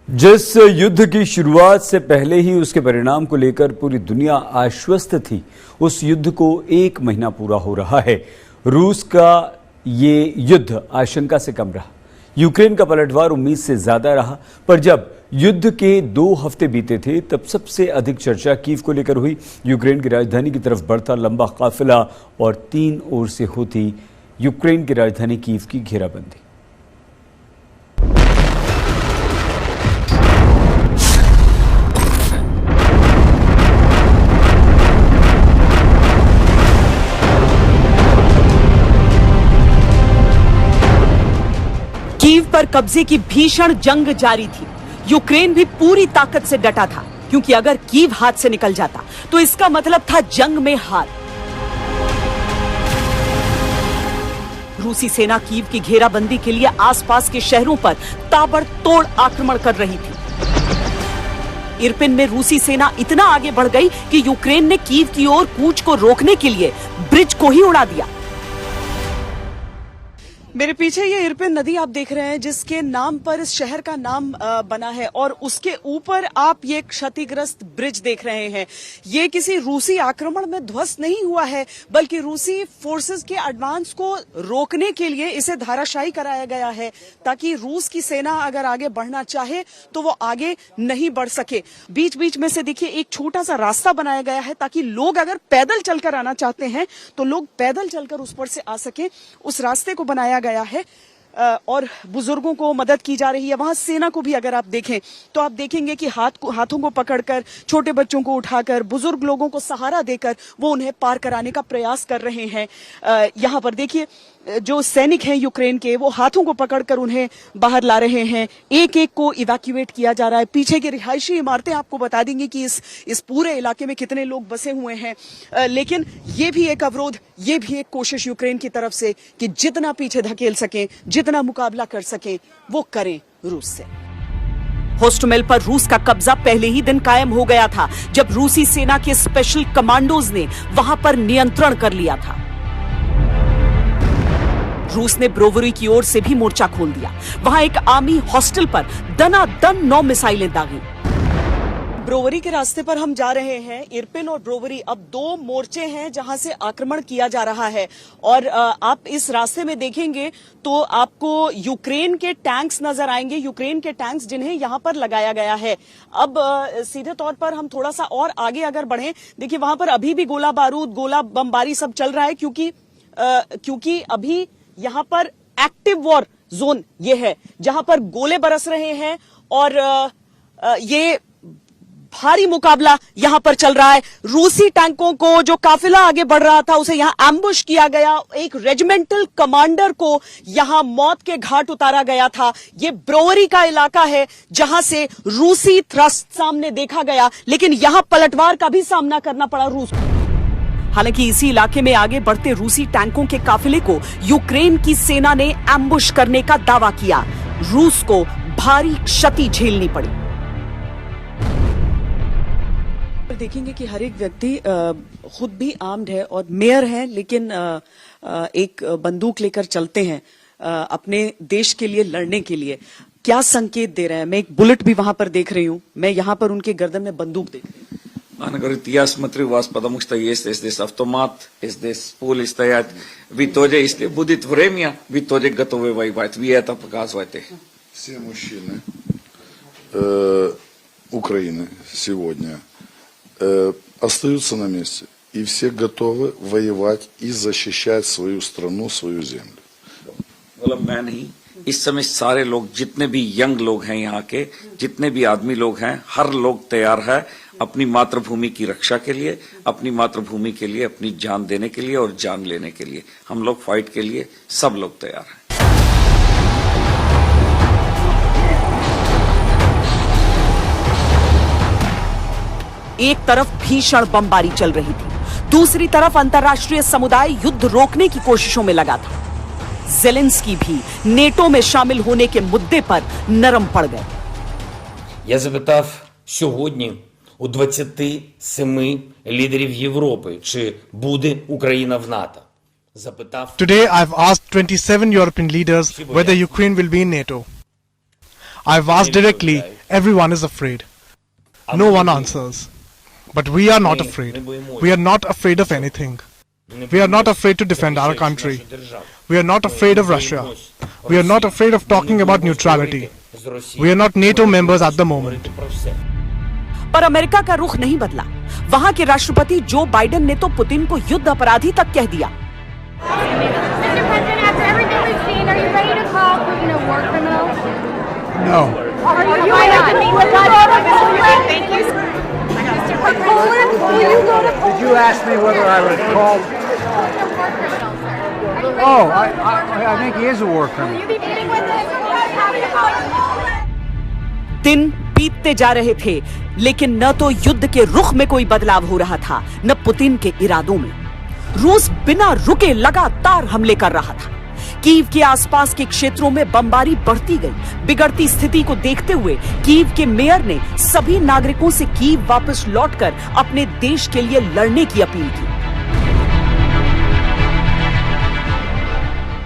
जिस युद्ध की शुरुआत से पहले ही उसके परिणाम को लेकर पूरी दुनिया आश्वस्त थी, उस युद्ध को 1 महीना पूरा हो रहा है। रूस का ये युद्ध आशंका से कम रहा, यूक्रेन का पलटवार उम्मीद से ज्यादा रहा। पर जब युद्ध के 2 हफ्ते बीते थे, तब सबसे अधिक चर्चा कीव को लेकर हुई। यूक्रेन की राजधानी की तरफ बढ़ता लंबा काफिला और 3 ओर से होती यूक्रेन की राजधानी कीव की घेराबंदी। कीव पर कब्जे की भीषण जंग जारी थी। यूक्रेन भी पूरी ताकत से डटा था, क्योंकि अगर कीव हाथ से निकल जाता तो इसका मतलब था जंग में हार। रूसी सेना कीव की घेराबंदी के लिए आसपास के शहरों पर ताबड़तोड़ आक्रमण कर रही थी। इरपिन में रूसी सेना इतना आगे बढ़ गई कि यूक्रेन ने कीव की ओर कूच को रोकने के लिए ब्रिज को ही उड़ा दिया। मेरे पीछे ये इरपिन नदी आप देख रहे हैं, जिसके नाम पर इस शहर का नाम बना है, और उसके ऊपर आप ये क्षतिग्रस्त ब्रिज देख रहे हैं। ये किसी रूसी आक्रमण में ध्वस्त नहीं हुआ है, बल्कि रूसी फोर्सेस के एडवांस को रोकने के लिए इसे धाराशायी कराया गया है, ताकि रूस की सेना अगर आगे बढ़ना चाहे तो वो आगे नहीं बढ़ सके। बीच बीच में से देखिए एक छोटा सा रास्ता बनाया गया है, ताकि लोग अगर पैदल चलकर आना चाहते हैं तो लोग पैदल चलकर उस पर से आ सके। उस रास्ते को बनाया गया है और बुजुर्गों को मदद की जा रही है। वहां सेना को भी अगर आप देखें तो आप देखेंगे कि हाथों को पकड़कर, छोटे बच्चों को उठाकर, बुजुर्ग लोगों को सहारा देकर वो उन्हें पार कराने का प्रयास कर रहे हैं। यहाँ पर देखिए जो सैनिक हैं यूक्रेन के, वो हाथों को पकड़कर उन्हें बाहर ला रहे हैं। एक एक को इवैक्यूएट किया जा रहा है। पीछे की रिहायशी इमारतें आपको बता देंगी कि इस पूरे इलाके में कितने लोग बसे हुए हैं। लेकिन ये भी एक अवरोध, ये भी एक कोशिश यूक्रेन की तरफ से कि जितना पीछे धकेल सकें, जितना मुकाबला कर सकें, वो करें रूस से। होस्टमेल पर रूस का कब्जा पहले ही दिन कायम हो गया था, जब रूसी सेना के स्पेशल कमांडोज ने वहां पर नियंत्रण कर लिया था। रूस ने ब्रोवरी की ओर से भी मोर्चा खोल दिया। वहां एक आर्मी हॉस्टल पर दनादन 9 मिसाइलें दागी। ब्रोवरी के रास्ते पर हम जा रहे हैं। इरपिन और ब्रोवरी अब 2 मोर्चे हैं जहां से आक्रमण किया जा रहा है, और आप इस रास्ते में देखेंगे तो आपको यूक्रेन के टैंक्स नजर आएंगे, यूक्रेन के टैंक्स जिन्हें यहां पर लगाया गया है। अब सीधे तौर पर हम थोड़ा सा और आगे अगर बढ़ें, देखिए वहां पर अभी भी गोला बारूद, गोला बमबारी सब चल रहा है, क्योंकि अभी यहां पर एक्टिव वॉर जोन ये है, जहां पर गोले बरस रहे हैं और ये भारी मुकाबला यहां पर चल रहा है। रूसी टैंकों को, जो काफिला आगे बढ़ रहा था, उसे यहां एम्बुश किया गया। एक रेजिमेंटल कमांडर को यहां मौत के घाट उतारा गया था। ये ब्रोवरी का इलाका है जहां से रूसी थ्रस्ट सामने देखा गया, लेकिन यहां पलटवार का भी सामना करना पड़ा रूस को। हालांकि इसी इलाके में आगे बढ़ते रूसी टैंकों के काफिले को यूक्रेन की सेना ने एम्बुश करने का दावा किया। रूस को भारी क्षति झेलनी पड़ी। देखेंगे कि हर एक व्यक्ति खुद भी आर्म्ड है और मेयर है, लेकिन एक बंदूक लेकर चलते हैं अपने देश के लिए लड़ने के लिए। क्या संकेत दे रहे हैं? मैं एक बुलेट भी वहां पर देख रही हूं। मैं यहां पर उनके गर्दन में बंदूक देख रही हूं। Она говорит, я смотрю вас, потому что есть здесь автомат, здесь пули стоят. Вы тоже, если будет время, вы тоже готовы воевать. Вы это показываете. Все мужчины Украины сегодня остаются на месте. И все готовы воевать и защищать свою страну, свою землю. मतलब मैं नहीं, इस समय सारे लोग, जितने भी यंग लोग हैं यहाँ के, जितने भी आदमी लोग हैं, हर लोग तैयार है अपनी मातृभूमि की रक्षा के लिए, अपनी मातृभूमि के लिए अपनी जान देने के लिए और जान लेने के लिए। हम लोग फाइट के लिए सब लोग तैयार हैं। एक तरफ भीषण बमबारी चल रही थी, दूसरी तरफ अंतर्राष्ट्रीय समुदाय युद्ध रोकने की कोशिशों में लगा था। ज़ेलेंस्की भी नेटो में शामिल होने के मुद्दे पर नरम पड़ गए। Я запитав сьогодні у 27 лідерів Європи, чи буде Україна в НАТО. Today I've asked 27 European leaders whether Ukraine will be in NATO. I've asked directly everyone is afraid. No one answers. But we are not afraid. We are not afraid of anything. We are not afraid to defend our country. We are not afraid of Russia. We are not afraid of talking about neutrality. We are not NATO members at the moment. पर America का रुख नहीं बदला। वहां के राष्ट्रपति Joe Biden ने तो पुतिन को युद्ध अपराधी तक कह दिया। Mr. President, after everything we've seen, are you ready to call Putin a war criminal? No. Why not? Thank you. Mr. Poland, will you go to Poland? Did you ask me whether I would call? Putin's a war criminal, sir. Oh, I think he is a war criminal. Will you be meeting with him? दिन बीतते जा रहे थे, लेकिन न तो युद्ध के रुख में कोई बदलाव हो रहा था, न पुतिन के इरादों में। रूस बिना रुके लगातार हमले कर रहा था। कीव के आसपास के क्षेत्रों में बमबारी बढ़ती गई। बिगड़ती स्थिति को देखते हुए कीव के मेयर ने सभी नागरिकों से कीव वापस लौटकर अपने देश के लिए लड़ने की अपील की।